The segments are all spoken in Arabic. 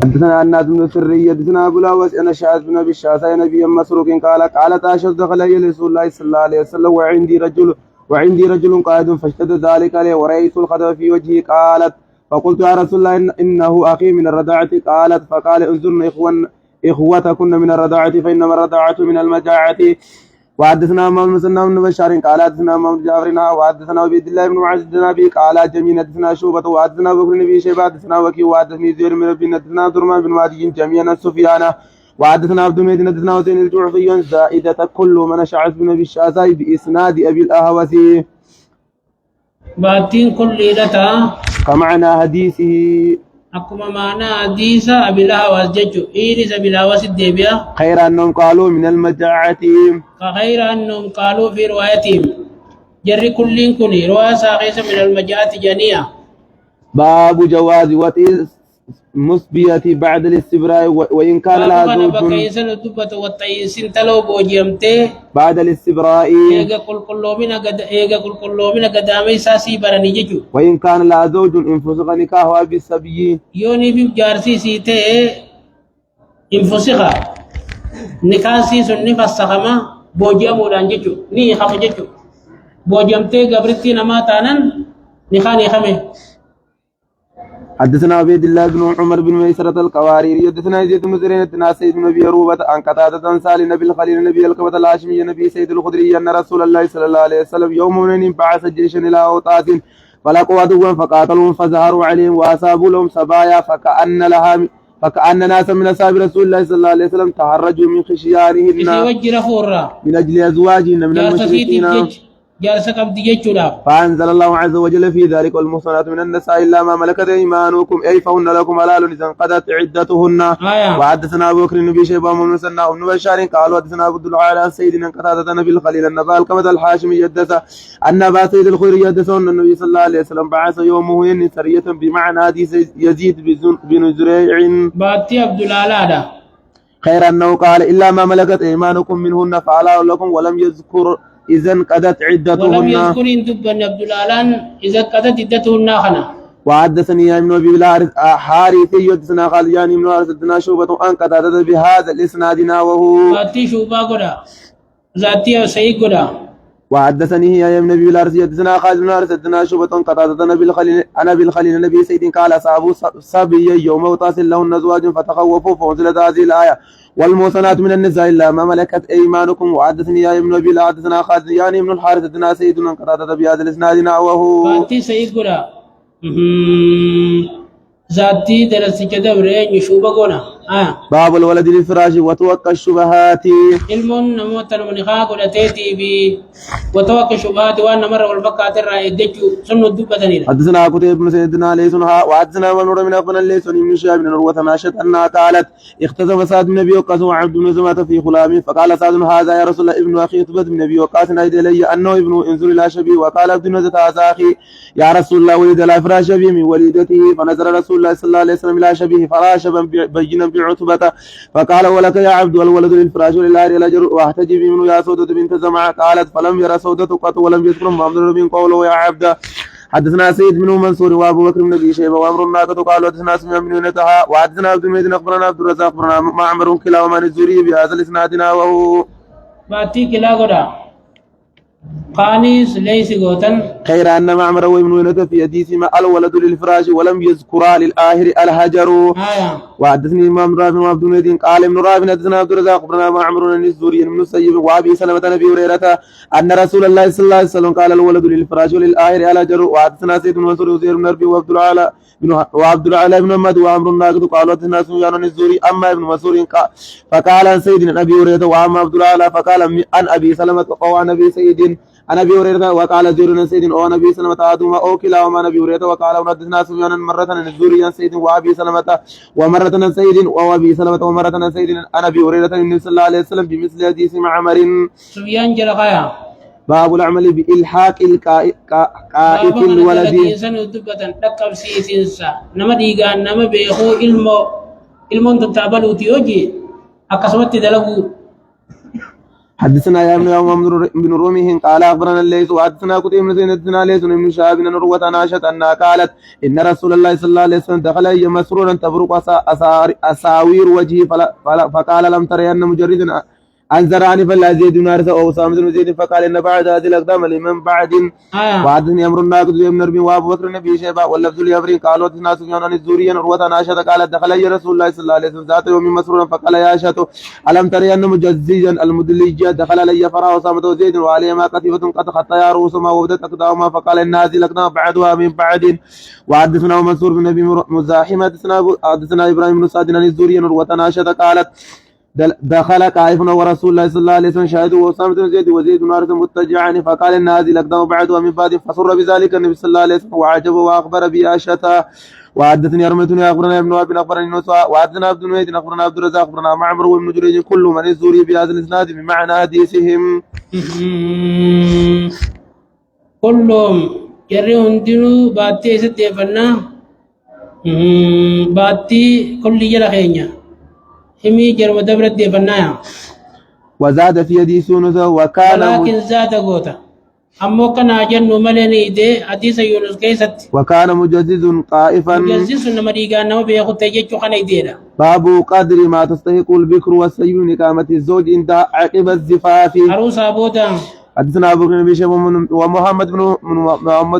حدثنا عناد بن سري حدثنا ابو الاوس انا شاذ بن ابي الشعثاء نبي مسروق قال عائشة دخل الي رسول الله صلى الله عليه وسلم وعندي رجل قائد فاشتد ذلك عليه ورأيت الخطب في وجهه قالت فقلت يا رسول الله إنه أخي من الرضاعة قالت فقال انظرن إخوتكن من الرضاعة فإنما الرضاعة من المجاعة. وحدثنا محمد بن مسنى بن بشار قال حدثنا محمد بن جعفر وحدثنا عبيد الله بن معاذ بن ابي قال جميعا حدثنا شعبة وحدثنا بكر بن ابي شيبة حدثنا وكيع وحدثني زهير بن ربيع حدثنا عبد الرحمن بن مهدي جميعا سفيان وحدثنا عبد المجيد حدثنا حسين الجعفي زائدة كل من شعث بن ابي الشعثاء باسناد ابي الاهوس. باتين كل ليلة كمعنى حديثه أكما معنى حديث أبي الأهوس ججو إيرس أبي الأهوس الدبيا خير أنهم قالوا من المجاعة فخير أنهم قالوا في روايتهم جري كلين كني رواية ساقيسة من المجاعة جنية. باب جواز وطئ مسبية بعد الاستبراء وإن كان لها زوج بعد الاستبراء وإن كان لها زوج انفسخ نكاحها بالسبي يوني في جارسي سيته انفسخ نكاسي سني فسخما بوجيا مولان جيجو ني خم جيجو بوجيمتي غبرتي نما تانن نخاني خمه. حدثنا عبيد الله بن عمر بن ميسرة القواريري حدثنا يزيد بن زرين حدثنا سيد بن ابي عروبة عن قتادة عن سالم نبي الخليل نبي الكبة الهاشمي نبي سيد الخدري ان رسول الله صلى الله عليه وسلم يوم من بعث جيشا الى اوطاس فلقوا عدوا فقاتلوا فظهروا عليهم واصابوا لهم سبايا فكأن ناسا من اصحاب رسول الله صلى الله عليه وسلم تحرجوا من خشيانهن من اجل ازواجهن من المشركين فأنزل الله عز وجل في ذلك والمحصنات من النساء إلا ما ملكت أيمانكم أي فهن لكم حلال إذا انقضت عدتهن. وحدثنا أبو بكر بن شيبة بن مسنى بن بشار قالوا حدثنا عبد الله على سيدنا قتادة نبي الخليل النبا الكمة الحاشمي يدس أن أبا سيد الخدري يدس أن النبي صلى الله عليه وسلم بعث يومه سرية بمعنى حديث يزيد بن زريع باتي عبد الله خير أنه قال إلا ما ملكت أيمانكم منهن فحلال لكم ولم يذكر إذا قضت عدتهن ولم يذكر إن تبن عبد العلان إذا قضت عدتهن خنا. وحدثني يا ابن أبي حارثي حدثنا خالد بن حارث حدثنا شعبة عن قتادة بهذا الإسناد وهو ذاتي شعبة قدا ذاتي سيد قدا. وحدثني يا ابن أبي الحارث حدثنا خالد بن حارث حدثنا شعبة عن قتادة أنا بالخليل النبي سيد قال أصحاب صبي يوم وطاس لهن أزواج فتخوفوا فأنزلت هذه الآية والمحصنات من النساء إلا ما ملكت أيمانكم. وحدثني يا ابن أبي حدثنا خالد بن الحارث حدثنا سيد عن قتادة بهذا الإسناد وهو ذاتي سيد قدا ذاتي درس كذا ورين يشوبا قنا. باب الولد للفراش وتوقع الشبهات علم نموت المنخاء قد تأتي بي وتوقع الشبهات وأن مر والبقات الرأي دجو سنو الدبة تنير. حدثنا كتيب بن سيدنا ليسنها وحدثنا ونور من أبن الليسن من شاب بن عروة ماشت أنها قالت اختزم سعد بن أبي وقاص وعبد بن زمعة في خلام فقال سعد هذا يا رسول الله ابن أخي عتبة بن أبي وقاص أهد إلي أنه ابن انظر إلى شبيه وقال عبد بن زمعة هذا أخي يا رسول الله ولد لا فراش شبيه من وليدته فنظر رسول الله صلى الله عليه وسلم إلى شبيه فراشبا بينا بعتبة فقال ولك يا عبد والولد للفراش ولله الأجر واحتجب منه يا سودة بنت زمعة قالت فلم يرى سودة قط ولم يذكر محمد بن قوله يا عبد. حدثنا سيد بن منصور وابو بكر بن ابي شيبه وامر الناقه قالوا حدثنا سمع بن يونتها وحدثنا عبد المجيد اخبرنا عبد الرزاق اخبرنا معمر كلاهما عن الزهري بهذا الاسناد وهو باتي كلا غدا قانيس ليس غوتن خير أن معمر وابن يونس في حديثهما الولد للفراش ولم يذكرا للآخر الهجر. وحدثني إمام رافع وعبد المجيد قال ابن رافع حدثنا عبد الرزاق أخبرنا معمر بن الزهري بن السيب وأبي سلمة بن أبي هريرة أن رسول الله صلى الله عليه وسلم قال الولد للفراش وللآخر الهجر. وحدثنا سيد بن منصور وزير بن ربي وعبد العالى بن محمد وعمر الناقد قالوا حدثنا سفيان بن الزهري أما ابن منصور فقال عن سيدنا أبي هريرة وأما عبد العالى فقال عن أبي سلمة وعن أبي سيد عن ابي هريره وقال زهير بن سعيد او نبي سلمة احدهما او كلاهما نبي هريره وقال حدثنا سفيان مره عن الزهري عن سعيد وابي سلمة ومره عن سعيد وابي سلمة ومره عن سعيد عن ابي هريرة النبي صلى الله عليه وسلم بمثل حديث معمر. سفيان جرقايا باب العمل بإلحاق القائف الولد إنسان دبة تكب سيسنسا نما ديغان نما بيخو علم تتعبلو تيوجي أكسمت دلغو حدثنا يا ابن يوم بن رومه قال اخبرنا الليث وحدثنا قتيبة بن سعيد حدثنا ليث بن شهاب بن عروة عن عائشة انها قالت ان رسول الله صلى الله عليه وسلم دخل علي مسرورا تبرق اساوير وجهي فقال لم تري ان مجردا أنزراني فلا زيد نارث أو أسامة بن زيد فقال إن بعد هذه الأقدام لمن بعد وحدثني أمر الناقد بن ربي وأبو بكر النبي شيبة واللفظ لأمرين قالوا حدثنا سفيان عن الزهري عن عروة عن عائشة قالت دخل علي رسول الله صلى الله عليه وسلم ذات يوم مسرورا فقال يا عائشة ألم تري أن مجزيا المدلجا دخل علي فراه أسامة وزيد وعليهما قتيبة قد خطايا رؤوسهما وبدت أقدامهما فقال إن هذه الأقدام بعدها من بعد. وحدثنا منصور بن أبي مزاحم حدثنا إبراهيم بن سعد عن الزهري عن عروة عن عائشة قالت دخل قائفنا ورسول الله صلى الله عليه وسلم شاهده وأسامة بن زيد وزيد نارث متجعان فقال إن هذه الأقدام بعدها من بعد فسر بذلك النبي صلى الله عليه وسلم وعجبه وأخبر بعائشة. وحدثني أرمتني أخبرنا ابن وهب أخبرني نوسى وحدثنا عبد المجيد أخبرنا عبد الرزاق أخبرنا معمر وابن جريج كل من الزهري بهذا الإسناد بمعنى حديثهم. كلهم جريهم دينو باتي ستيفنا باتي كل جرى خينيا همي جرم دبرت دي فنايا. وزاد في حديث يونس وكان ولكن زاد غوتا أمو كان أجن ملني دي حديث يونس كيست وكان مجزز قائفا مجزز نمريغا نو بيخو تيجو خاني دينا باب قدر ما تستحق البكر والسيب نكامة الزوج عند عقب الزفاف. عروس أبوتا حدثنا ابو بكر بن شيبة ومحمد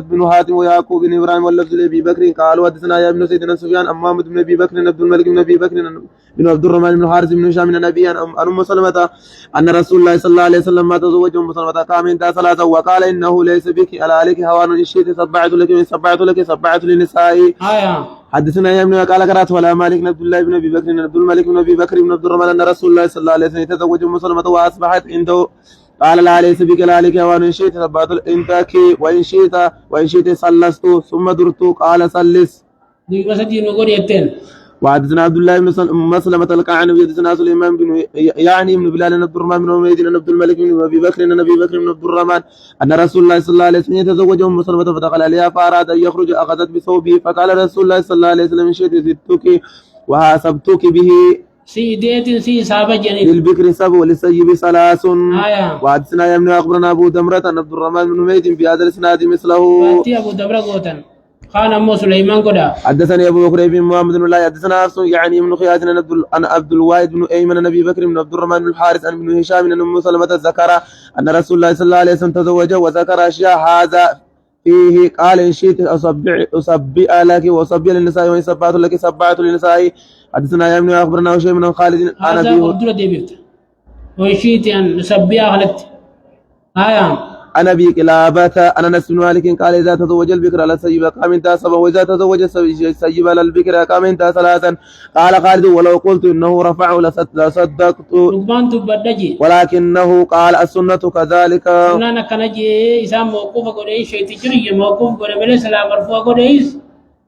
بن حاتم ويعقوب بن ابراهيم واللفظ لابي بكر قالوا حدثنا يا ابن سيدنا سفيان ام محمد بن ابي بكر بن عبد الملك بن ابي بكر بن عبد الرحمن بن حارث بن هشام بن النبي عن ام سلمة ان رسول الله صلى الله عليه وسلم ما تزوج ام سلمة قام انت ثلاثه وقال انه ليس بك على عليك هوان ان شئت سبعت لك سبعت للنساء. حدثنا يا ابن قال قرات ولا مالك بن عبد الله بن ابي بكر بن عبد الملك بن ابي بكر بن عبد الرحمن ان رسول الله صلى الله عليه وسلم تزوج ام سلمة واصبحت عنده قال لا ليس بك ذلك وان شئت سبعت انتك وان شئت سلست ثم درت قال سلس. وحدثنا عبد الله بن مسلمة القعنبي حدثنا سليمان بن يعني بن بلال بن عبد الرحمن بن عميد بن عبد الملك بن ابي بكر بن ابي بكر بن عبد الرحمن ان رسول الله صلى الله عليه وسلم يتزوج ام سلمة فدخل عليها فاراد ان يخرج اخذت بثوبه فقال رسول الله صلى الله عليه وسلم ان شئت زدتك وحاسبتك به سيدات سي سابا جنين للبكر سبع وللسيب ثلاث. وحدثنا يا ابن اخبرنا ابو دمرة عن عبد الرحمن بن ميد في هذا الاسناد مثله. ابو دمرة غوتن خان ام سليمان قدا. حدثني ابو بكر بن محمد بن الله حدثنا حفص يعني ابن خياط عن عبد الواحد بن ايمن عن ابي بكر بن عبد الرحمن بن الحارث عن ابن هشام عن ام سلمة ذكر ان رسول الله صلى الله عليه وسلم تزوج وذكر اشياء هذا فيه قال ان شئت اصبئ لك واصبئ للنساء وان سبعت لك سبعت للنساء. حدثنا يا ابن اخبرنا شيء من خالد انا ابي قدر ديبت وشيت ان نسبيا غلط انا ابي قلابه انا انس بن مالك قال اذا تزوج البكر على السيب قام انت سبا واذا تزوج السيب على البكر قام انت ثلاثا. قال خالد ولو قلت انه رفعه لصدقت ولكنه قال السنه كذلك. انا كنجي اذا موقوف قولي شيء تجري موقوف قولي من سلام مرفوع قولي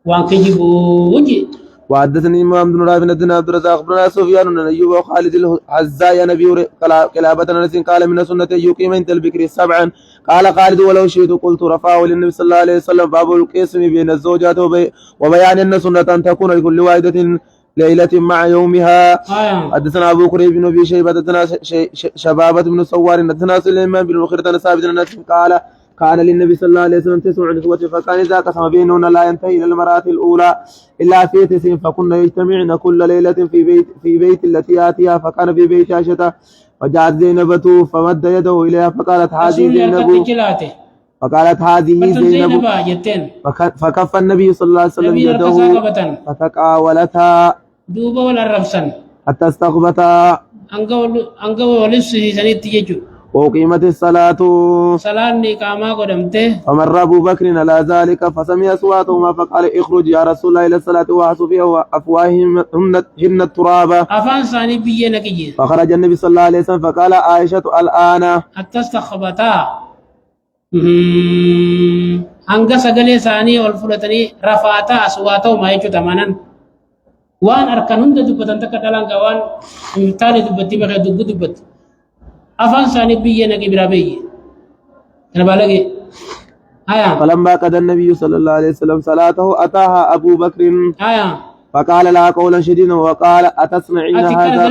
وانكجبو وجي. وحدثني امام بن رافع بن عبد الرزاق بن سفيان بن ايوب وخالد الحزاء نبي قلابة انس قال من سنة يقيم عند البكر سبعا. قال خالد ولو شئت قلت رفعه للنبي صلى الله عليه وسلم باب القسم بين الزوجات وبيان ان سنة ان تكون لكل واحدة ليلة مع يومها. حدثنا ابو كريب بن ابي شيبة حدثنا شبابة بن سوار حدثنا سليمان بن مخيرة ثابت انس قال كان للنبي صلى الله عليه وسلم 9 نسوة فكان إذا قسم بينهن لا ينتهي إلى المرأة الأولى إلا في 9 فكن يجتمعن كل ليلة في بيت التي آتيها فكان في بيت عائشة فجاءت زينب فمد يده إليها فقالت هذه زينب فكف النبي صلى الله عليه وسلم يده فتقاولتها دوبا ولا رفسا حتى استغبتا أنقوا ولسه سنيت يجو وقيمت الصلاة صلاة نقاما قدمته فمر أبو بكر على ذلك فسمع أصواتهما فقال اخرج يا رسول الله إلى الصلاة وأحسوا فيها وأفواههن التراب أفان ثاني بينا كجي. فخرج النبي صلى الله عليه وسلم فقال عائشة الآن حتى استخبتا هنگا سغلي ثاني والفلتني رفعتا أصواتهما يجو تمانا وان أركانون دبتن تكتلان وان تالي دبتي بخي دبت أفان ثاني بينا كبرابي أنا بالغي فلما قضى النبي صلى الله عليه وسلم صلاته أتاها أبو بكر فقال لها قولا شديدا وقال أتسمعين هذا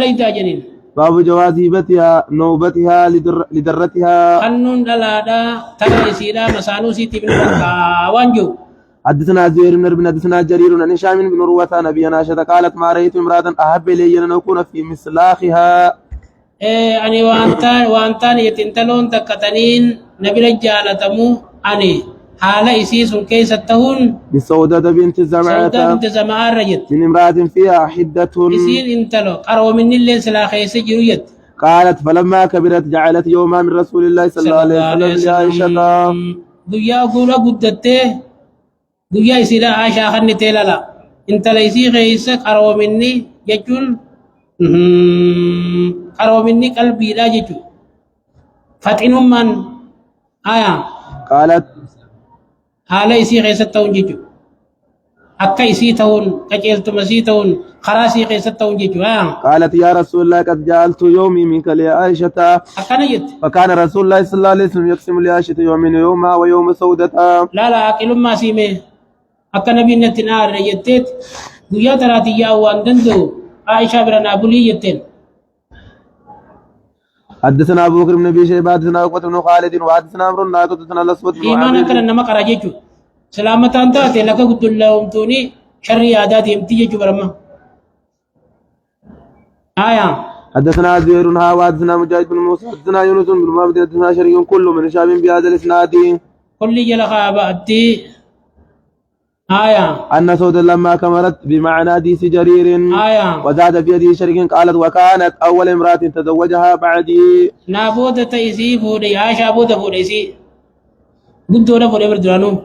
باب جواز هبتها نوبتها لدرتها. خنون دلادا ترى يسيرا مسانوسي تبن وانجو. حدثنا زهير بن ربنا حدثنا جرير عن هشام بن عروة عن أبي عائشة قالت ما رأيت امرأة أحب إلي أن أكون في مسلاخها. أني وانتان يتنتلون تكتنين نبي رجالة تمو أني حال إسيس كيس التهون بسودة بنت زمعة. سودة بنت زمعة رجت من امرأة فيها حدة. إسين انتلو قروا من اللي سلاخي سجرويت. قالت فلما كبرت جعلت يوما من رسول الله صلى الله عليه وسلم لعائشة. دنيا قولا قدته دنيا إسيلا عائشة خني تيلالا انت ليسي غيس قروا مني يجون قروا مني قلبي لا يجون فتنهم من آية. قالت حال إسي غيس التون يجون أكا إسي تون كجلت مسي تون خراسي غيس التون يجون. قالت يا رسول الله قد جعلت يومي منك لعائشة. أكا نجد فكان رسول الله صلى الله عليه وسلم يقسم لعائشة يومها ويوم سودتها. لا أكل ما سيمه أكا نبي نتنار يتت دنيا تراتي يا واندندو عائشة برنا بولي يتن. حدثنا ابو بكر بن ابي شيبه حدثنا عقبه بن خالد وحدثنا عمرو بن عاصم حدثنا الاسود بن إيمان كان نما كراجيجو سلامة أنت لك قلت لهم توني شر عادات يمتي برما آية. حدثنا زهير وحدثنا مجاهد بن موسى حدثنا يونس بن معبد حدثنا شريك كل من شاب بهذا الاسناد. كل جلخا بأتي آية. أن سود لما كمرت بمعنى حديث جرير. آية. وزاد في حديث شريك قالت وكانت أول امرأة تزوجها بعدي. نابودة تيسي فودي عائشة بودة فوديسي قدونا فودي بردرانو.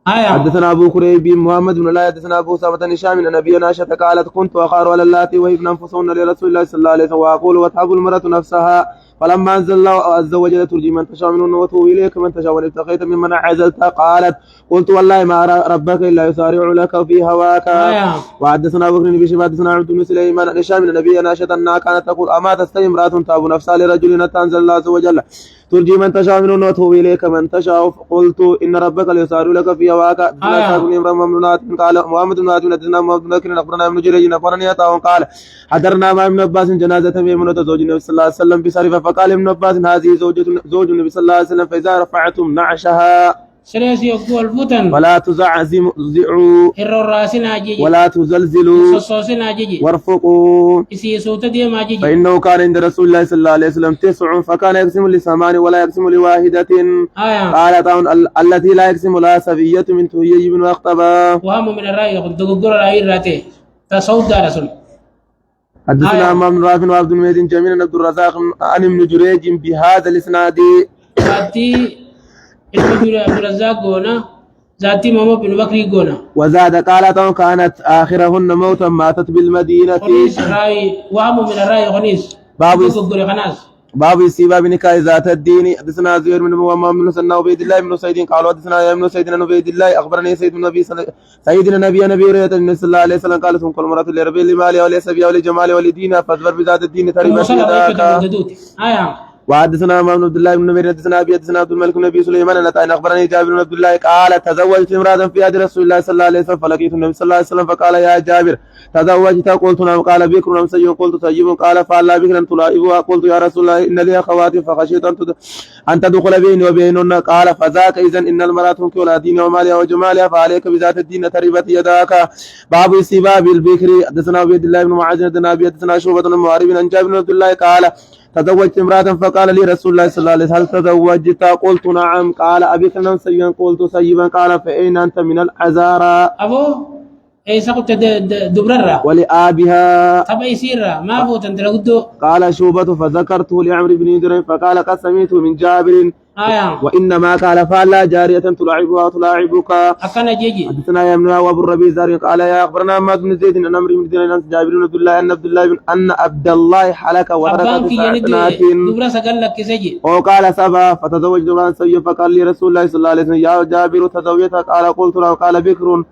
آية. حدثنا أبو كريب محمد بن الله حدثنا أبو سامة هشام من النبي عائشة قالت كنت أخار على اللاتي وهبن أنفسهن لرسول الله صلى الله عليه وسلم وأقول وتحب المرأة نفسها فلما أنزل الله عز وجل ترجي من تشاء منهن وتوب إليك من تشاء وإن ابتغيت ممن عزلت قالت قلت والله ما أرى ربك إلا يسارع لك في هواك. وحدثنا أبو بكر بن شيبة حدثنا عبد بن سليمان عن هشام من النبي عائشة أنها كانت تقول أما تستحي امرأة تهب نفسها لرجل حتى أنزل الله عز وجل ترجي من تشاء منهن وتوب إليك من تشاء قلت إن ربك ليسارع لك في هواك. قال محمد بن عاتم حدثنا محمد بن بكر أخبرنا ابن جريج أخبرني عطاء قال حضرنا مع ابن عباس جنازة ميمونة زوج النبي صلى الله عليه وسلم بسرف فقال ابن عباس هذه زوج النبي صلى الله عليه وسلم فإذا رفعتم نعشها سريسي يقول الفتن ولا تزعزعوا ولا تزلزلوا وارفقوا فإنه كان عند رسول الله صلى الله عليه وسلم 9 فكان يقسم ل8 ولا يقسم لواحدة. قالت التي لا يقسم لها سبية من تهيي بن أخطبة. وهم من الرأي دغدغر رأي راته تصود رسول. حدثنا عمرو بن رافع وعبد المجيد جميعا عبد الرزاق عن ابن جريج بهذا الاسناد. عبد الرزاق قونا ذاتي محمد بن بكر قونا. وزاد قالت كانت آخرهن موتا ماتت بالمدينة. وهم من الرأي غنيس باب السباب بنكاح ذات الدين. حدثنا زهير بن محمد بن سنة وعبيد الله بن سعيد قالوا حدثنا يا ابن سعيد بن عبيد الله أخبرني سيدنا النبي هريرة صلى الله عليه وسلم قال كل مرة لربي لمالها ولسبيها ولجمالها ولدينها فاصبر بذات الدين تربت يداك. وحدثنا محمد بن عبد الله بن نمير حدثنا ابي حدثنا عبد الملك بن ابي سليمان ان اخبرني جابر بن عبد الله قال تزوجت امراه في عهد رسول الله صلى الله عليه وسلم فلقيت النبي صلى الله عليه وسلم فقال يا جابر تزوجت قلت نعم قال بكر ام سيد قلت سيب قال فعلى بكرا تلائبها قلت يا رسول الله ان لي اخوات فخشيت ان تدخل بيني وبينهن قال فذاك اذا ان المراه تنكر على دين ومالها وجمالها فعليك بذات الدين تربت يداك. باب استباب البكر. حدثنا عبيد الله بن معاذ حدثنا شعبة بن معارب عن جابر بن عبد الله قال تزوجت امرأة فقال لي رسول الله صلى الله عليه وسلم هل تزوجت قلت نعم قال أبكرا سيبا قلت سيبا قال فأين أنت من العذارى أبو إيسا قلت دبررة ولآبها طب يصير ما فوت أنت لقدو قال شوبة فذكرته لعمرو بن دريم فقال قد سمعته من جابر وإنما قال فعلا جارية تلاعبها وتلاعبك. أكن جيجي. حدثنا يا ابن وابو الربيع زاري قال يا أخبرنا محمد بن زيد أن عمرو بن دينار عن جابر بن عبد الله أن عبد الله حلك وترك 9 سنوات. دبرة سقل لك سجي. وقال 7 فتزوجت امرأة سيئة فقال لي رسول الله صلى الله عليه وسلم يا جابر تزوجت قال قلت له قال بكر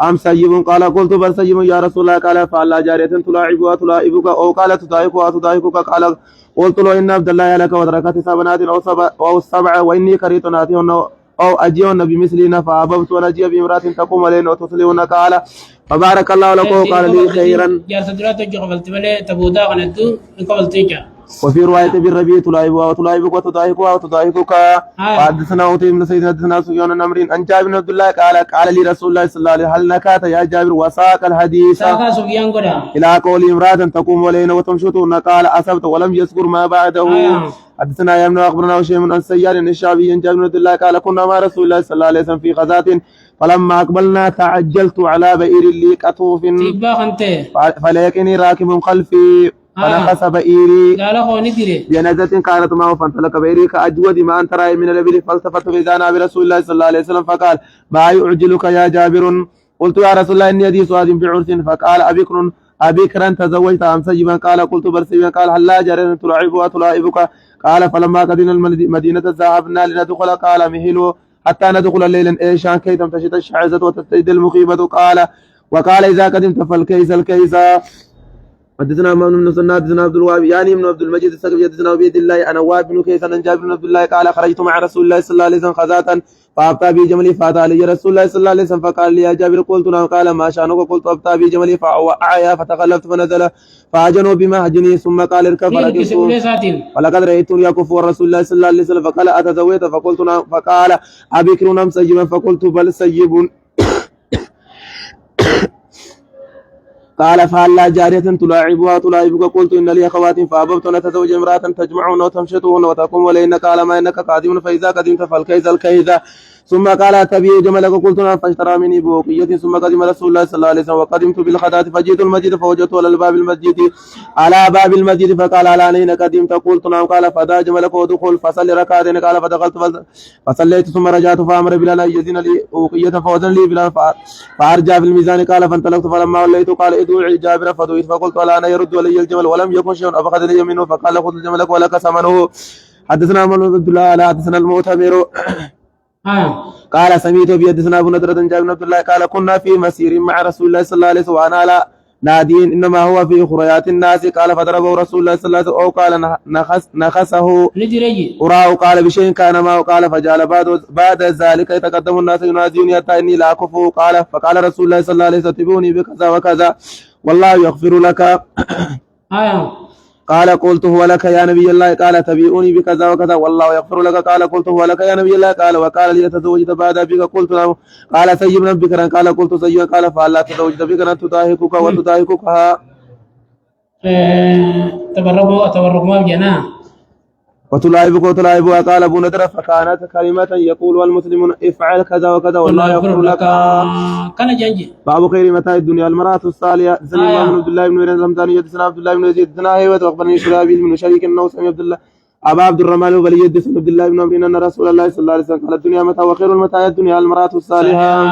أم سيب قال قلت بل سيب يا رسول الله قال فعلا جارية تلاعبها تلاعبك أو قال تضايقها تضايقك قال قلت له إن عبد الله لك وترك 9 بنات أو 7 وإني كرهت ناتهن أو أجيون بمثلنا فأحببت أن أجي بامرأة تقوم لنا وتصلون قال فبارك الله لكم قال لي خيرا. جالس درات قبلت ملي تبودا قنتو قبلت جا. وفي رواية بالربيع تلاعبها وتلاعبك وتضايقها وتضايقك. وحدثنا أوتي بن سيدنا حدثنا سفيان بن عمرو عن جابر بن عبد الله قال لي رسول الله صلى الله عليه وسلم هل نكات يا جابر وساق الحديث إلى قول امرأة تقوم لنا وتمشطون قال أصبت ولم يذكر ما بعده. حدثنا يا ابن أخبرنا وشيء من السيار الشعبي عن جابر بن عبد الله قال كنا مع رسول الله صلى الله عليه وسلم في غزاة فلما أقبلنا تعجلت على بئر لي كتوف فلكني راكب خلفي فنقص بئيري جنازة كانت معه فانطلق بئيري كأجود ما أنت رأي من الإبل فالتفت فإذا أنا برسول الله صلى الله عليه وسلم فقال ما يعجلك يا جابر؟ قلت يا رسول الله إني حديث هذه بعرس فقال أبكرا تزوجت أم سيبا؟ قال قلت بل سيبا. قال هل لا جارية تلاعبها تلاعبك؟ قال فلما قدمنا المدينة ذهبنا لندخل قال مهلوا حتى ندخل ليلا ايشان كي تمتشط الشعزة وتستيد المخيبة. وقال إذا قدمت فالكيس الكيس. حدثنا مامون بن سناد حدثنا عبد الوهاب يعني ابن عبد المجيد الثقفي حدثنا عبيد الله انا وهاب بن كيسان عن جابر بن عبد الله قال خرجت مع رسول الله صلى الله عليه وسلم غزاة فأبطأ بي جملي فأتى علي رسول الله صلى الله عليه وسلم فقال لي يا جابر قلت نعم قال ما شأنك؟ قلت أبطأ بي جملي فأعيا فتخلفت فنزل فأجنوا بما هجني ثم قال اركب فلقد رأيتني يكف رسول الله صلى الله عليه وسلم فقال أتزوجت؟ فقلت نعم. فقال أبكر أم سيبا؟ فقلت بل سيب. قال فهل لا جارية تلاعبها تلاعبك؟ قلت إن لي أخوات فأحببت أن أتزوج امرأة تجمعهن وتمشطهن وتقوم ولئن قال ما إنك قادم فإذا قدمت فالكيس الكيس. ثم قال تبيع جملك؟ قلت نعم. فاشترى مني بوقية. ثم قدم رسول الله صلى الله عليه وسلم وقدمت بالخطاة فجئت المسجد فوجدت على باب المسجد فقال على أين قدمت؟ قلت نعم. قال فدع جملك ودخل فصلي ركعتين. قال فدخلت فصليت ثم رجعت فأمر بلال أن يزن لي أوقية فوزن لي بلال فأرجع في الميزان. قال فانطلقت فلما وليت قال ادعي جابر فدعيت فقلت على أنا يرد ولي الجمل ولم يكن شيء فأخذ لي منه فقال خذ جملك ولك ثمنه. حدثنا محمد بن عبد الله حدثنا المعتمر قال سميت بيدنا ابو نضرة جابر بن عبد الله قال كنا في مسير مع رسول الله صلى الله عليه وسلم وانا على نادين انما هو في خريات الناس. قال فضربه رسول الله صلى الله عليه وسلم او قال نخسه قراه قال بشيء كان معه. قال فجعل بعد ذلك يتقدم الناس ينادوني حتى اني لا اكفه. قال فقال رسول الله صلى الله عليه وسلم اتبعوني بكذا وكذا والله يغفر لك. قال قلت هو لك يا نبي الله؟ قال تبيئوني بكذا وكذا والله يغفر لك. قال قلت هو لك يا نبي الله؟ قال وقال لي تزوجت بعد بك؟ قلت نعم. قال سيبنا بكرا؟ قال قلت سيبا. قال فهلا تزوجت بكرا تضايقك وتضايقكها تبرك ما بجنا وتلاعبك وتلاعبها. قال ابو نضرة فكانت كلمة يقول المسلمون افعل كذا وكذا والله يغفر لك. كان جنجي باب خير متاع الدنيا المرأة الصالحة. حدثنا بن عبد الله بن الرمضاني حدثنا عبد الله بن يزيد حدثنا هيبة واخبرني شرابيل بن شريك انه سمع عبد الله ابا عبد الرحمن الغلي حدثنا عبد الله بن عمرو ان رسول الله صلى الله عليه وسلم قال الدنيا متاع وخير المتاع الدنيا المرأة الصالحة.